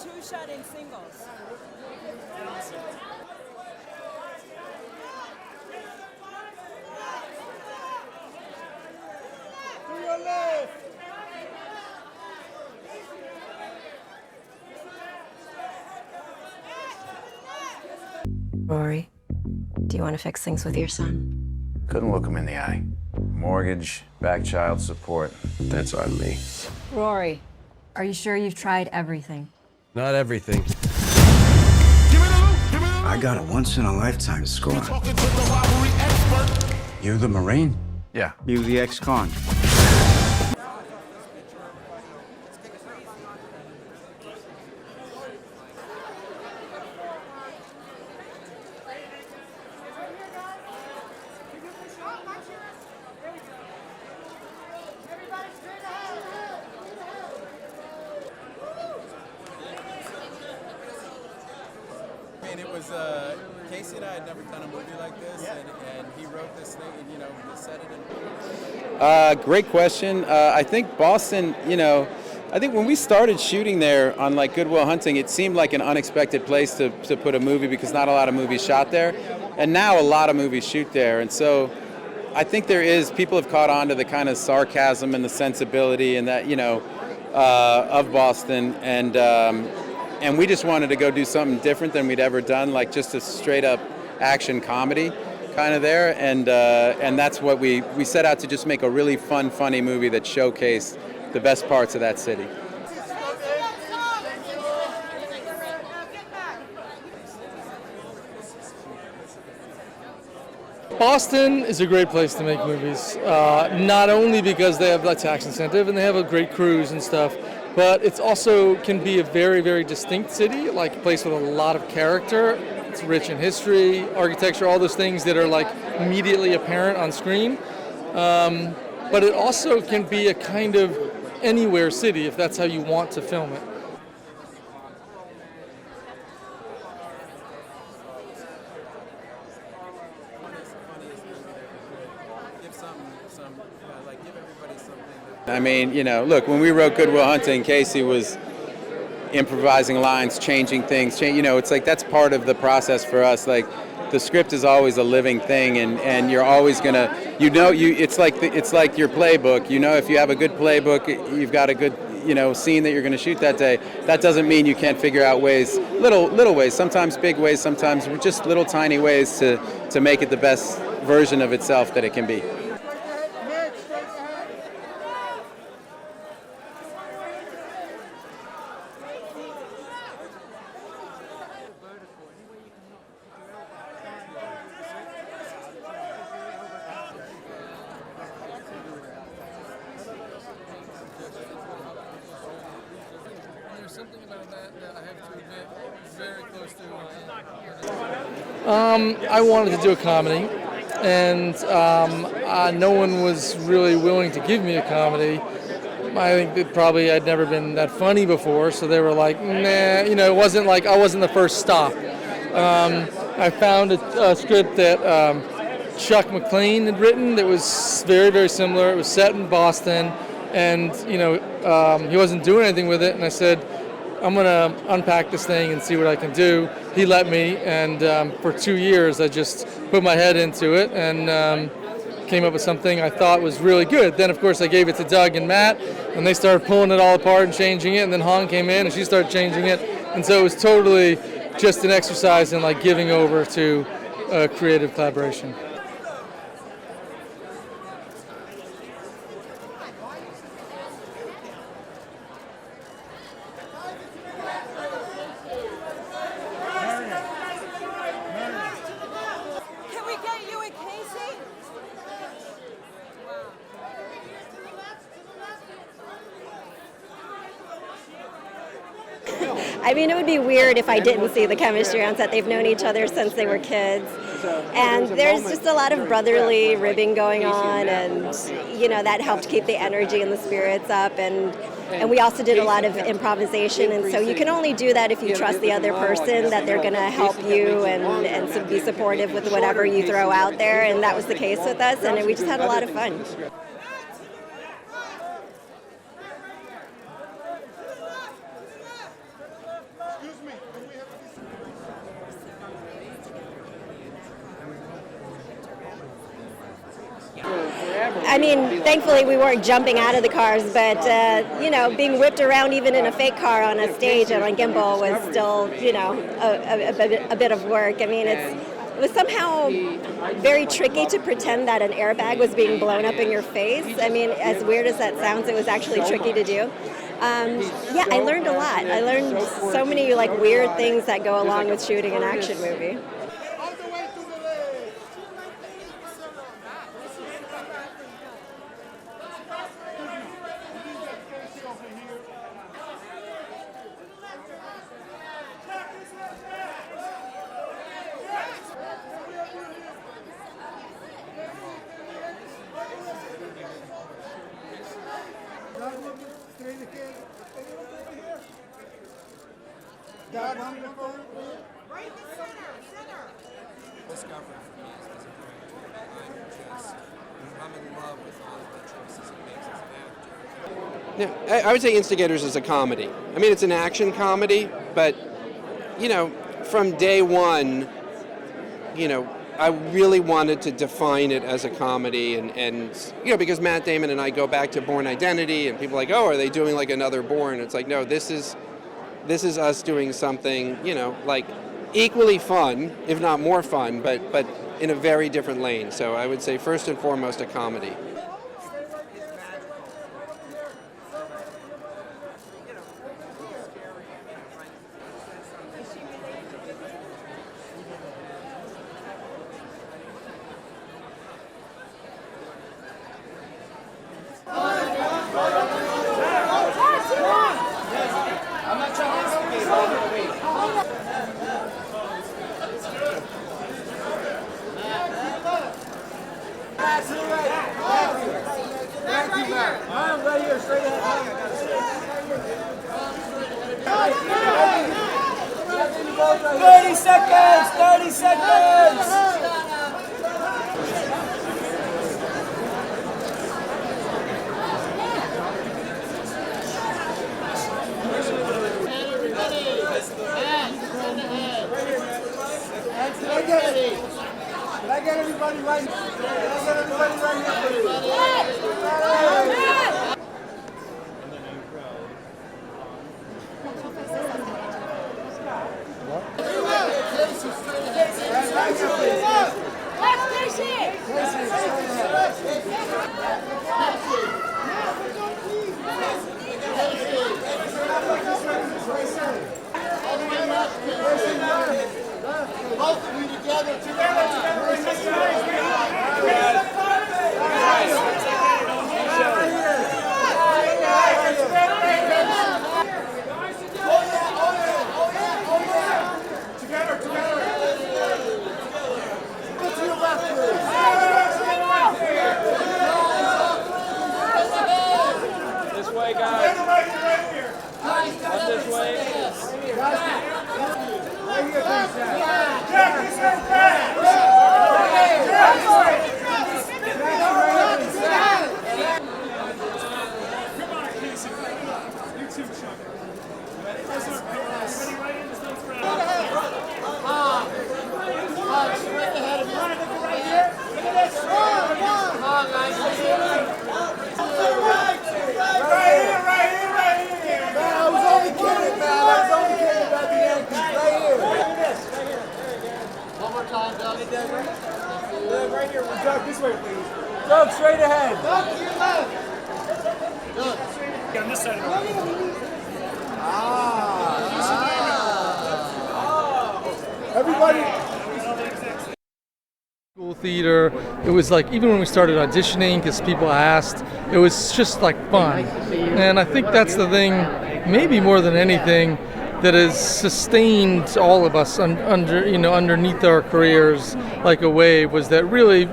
two-shot in singles. Rory, do you want to fix things with your son? Couldn't look him in the eye. Mortgage, back child support, that's on me. Rory, are you sure you've tried everything? Not everything. I got a once-in-a-lifetime score. You the Marine? Yeah. You the ex-con? It was Casey and I had never done a movie like this, and he wrote this thing, and he said it. Great question. I think Boston. I think when we started shooting there on like Good Will Hunting, it seemed like an unexpected place to put a movie because not a lot of movies shot there, and now a lot of movies shoot there, and so I think people have caught on to the kind of sarcasm and the sensibility and that of Boston, and we just wanted to go do something different than we'd ever done, like just a straight-up action comedy kind of there. And that's what we set out to just make a really fun, funny movie that showcased the best parts of that city. Boston is a great place to make movies, not only because they have that tax incentive and they have a great crews and stuff, but it's also can be a very, very distinct city, like a place with a lot of character. It's rich in history, architecture, all those things that are like immediately apparent on screen. But it also can be a kind of anywhere city if that's how you want to film it. I mean, look, when we wrote Good Will Hunting, Casey was improvising lines, changing things. It's like that's part of the process for us. Like the script is always a living thing, and you're always gonna, it's like your playbook. If you have a good playbook, you've got a good, scene that you're gonna shoot that day. That doesn't mean you can't figure out ways, little ways, sometimes big ways, sometimes just little tiny ways to make it the best version of itself that it can be. Something about that I have to admit is very close to I wanted to do a comedy, and no one was really willing to give me a comedy. I think that probably I'd never been that funny before, so they were like, nah, it wasn't like I wasn't the first stop. I found a script that Chuck McLean had written that was very, very similar. It was set in Boston, and he wasn't doing anything with it, and I said, I'm going to unpack this thing and see what I can do. He let me, and for 2 years I just put my head into it and came up with something I thought was really good. Then, of course, I gave it to Doug and Matt, and they started pulling it all apart and changing it, and then Han came in and she started changing it, and so it was totally just an exercise in like giving over to creative collaboration. I mean, it would be weird if I didn't see the chemistry on set. They've known each other since they were kids. And there's just a lot of brotherly ribbing going on, and, that helped keep the energy and the spirits up. And we also did a lot of improvisation, and so you can only do that if you trust the other person, that they're going to help you and be supportive with whatever you throw out there. And that was the case with us, and we just had a lot of fun. I mean, thankfully we weren't jumping out of the cars, but you know, being whipped around even in a fake car on a stage and on gimbal was still, you know, a bit of work. I mean, it was somehow very tricky to pretend that an airbag was being blown up in your face. I mean, as weird as that sounds, it was actually tricky to do. Yeah, I learned a lot. I learned so many like weird things that go along with shooting an action movie. Right in the center. Discovery for me is a great. I'm in love with all of the choices it makes as an actor. Yeah, I would say Instigators is a comedy. I mean, it's an action comedy, but you know, from day one, you know, I really wanted to define it as a comedy, and you know, because Matt Damon and I go back to Bourne Identity, and people are like, oh, are they doing like another Bourne? It's like, no, this is us doing something, you know, like equally fun, if not more fun, but in a very different lane. So I would say first and foremost a comedy. Right here, straight ahead. 30 seconds! 30 seconds! Can I get everybody right here? Both of you together. This way, guys. Up this way. Right here, Doug, this way, please. Doug, straight ahead. Doug, to your left. Doug. Get on this side of the Everybody. School theater. It was like, even when we started auditioning, because people asked, it was just like fun. And I think that's the thing, maybe more than anything, that has sustained all of us underneath our careers like a wave, was that really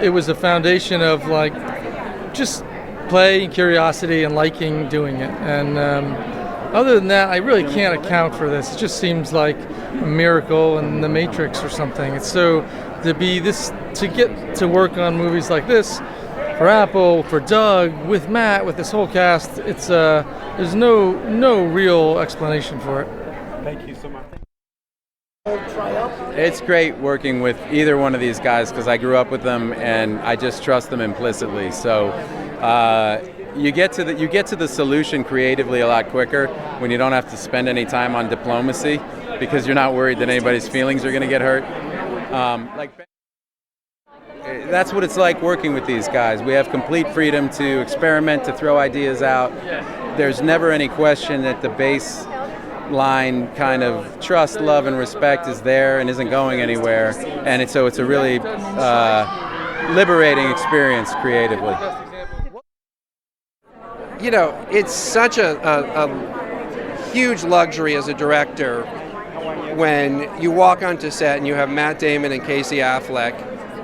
it was a foundation of like just play, curiosity, and liking doing it. And other than that, I really can't account for this. It just seems like a miracle in the Matrix or something. It's so to get to work on movies like this for Apple, for Doug, with Matt, with this whole cast, it's there's no real explanation for it. Thank you so much. Triumph. It's great working with either one of these guys because I grew up with them and I just trust them implicitly. So you get to the solution creatively a lot quicker when you don't have to spend any time on diplomacy because you're not worried that anybody's feelings are going to get hurt. That's what it's like working with these guys. We have complete freedom to experiment, to throw ideas out. There's never any question that the baseline kind of trust, love, and respect is there and isn't going anywhere. And so it's a really liberating experience creatively. You know, it's such a huge luxury as a director when you walk onto set and you have Matt Damon and Casey Affleck,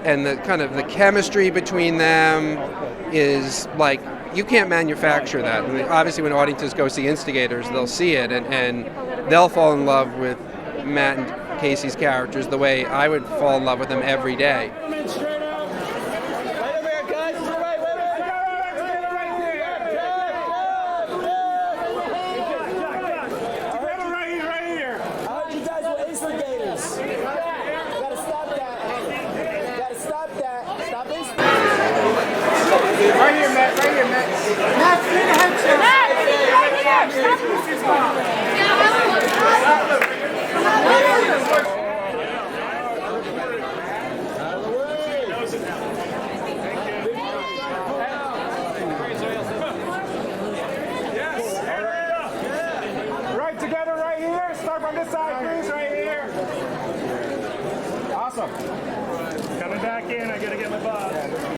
and the kind of the chemistry between them is like, you can't manufacture that. I mean, obviously when audiences go see Instigators, they'll see it and they'll fall in love with Matt and Casey's characters the way I would fall in love with them every day. Right here, Matt. Right here, Matt. Matt, straight ahead, sir. Matt, right together, right here. Start from this side, please. Right here. Awesome. Coming back in. I gotta get my bob.